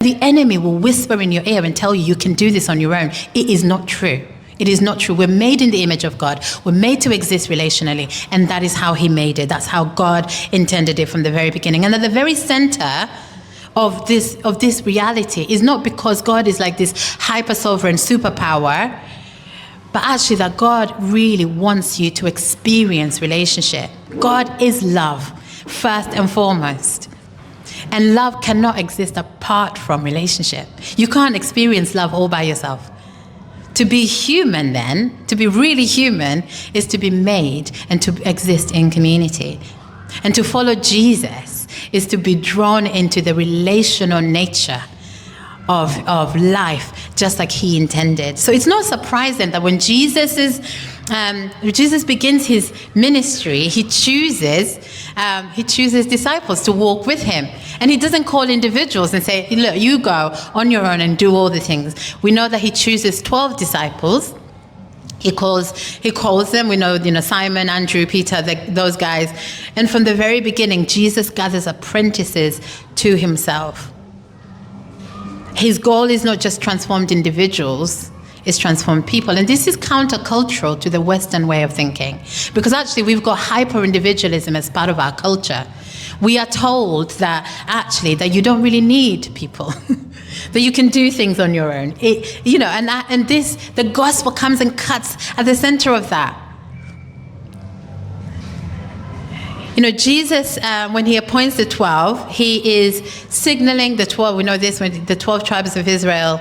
The enemy will whisper in your ear and tell you you can do this on your own. It is not true. It is not true. We're made in the image of God. We're made to exist relationally, and that is how he made it. That's how God intended it from the very beginning. And at the very center of this reality is not because God is like this hyper-sovereign superpower, but actually that God really wants you to experience relationship. God is love, first and foremost. And love cannot exist apart from relationship. You can't experience love all by yourself. To be human then, to be really human, is to be made and to exist in community. And to follow Jesus is to be drawn into the relational nature of life, just like he intended. So it's not surprising that when Jesus begins his ministry, he chooses disciples to walk with him. And he doesn't call individuals and say, look, you go on your own and do all the things. We know that he chooses 12 disciples. He calls them, we know, Simon, Andrew, Peter, those guys. And from the very beginning, Jesus gathers apprentices to himself. His goal is not just transformed individuals, it's transformed people. And this is countercultural to the Western way of thinking. Because actually we've got hyper-individualism as part of our culture. We are told that you don't really need people, that you can do things on your own. The gospel comes and cuts at the center of that. Jesus, when he appoints the 12, he is signaling the 12. We know this, when the 12 tribes of Israel,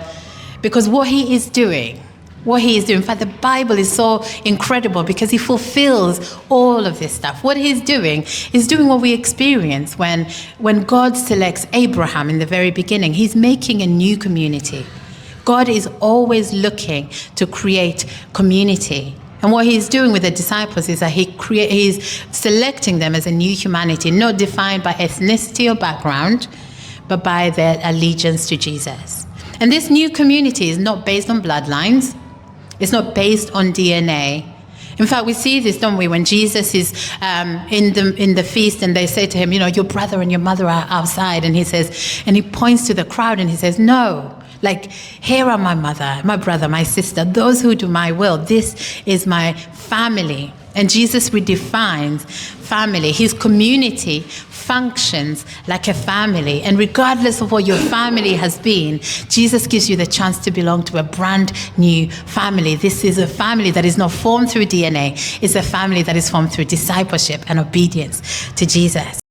because what he is doing, in fact, the Bible is so incredible because he fulfills all of this stuff. What he's doing is doing what we experience when God selects Abraham in the very beginning. He's making a new community. God is always looking to create community. And what he's doing with the disciples is that he's selecting them as a new humanity, not defined by ethnicity or background, but by their allegiance to Jesus. And this new community is not based on bloodlines. It's not based on DNA. In fact, we see this, don't we, when Jesus is in the feast and they say to him, your brother and your mother are outside. And he points to the crowd and he says, no. Here are my mother, my brother, my sister, those who do my will. This is my family. And Jesus redefines family. His community functions like a family. And regardless of what your family has been, Jesus gives you the chance to belong to a brand new family. This is a family that is not formed through DNA. It's a family that is formed through discipleship and obedience to Jesus.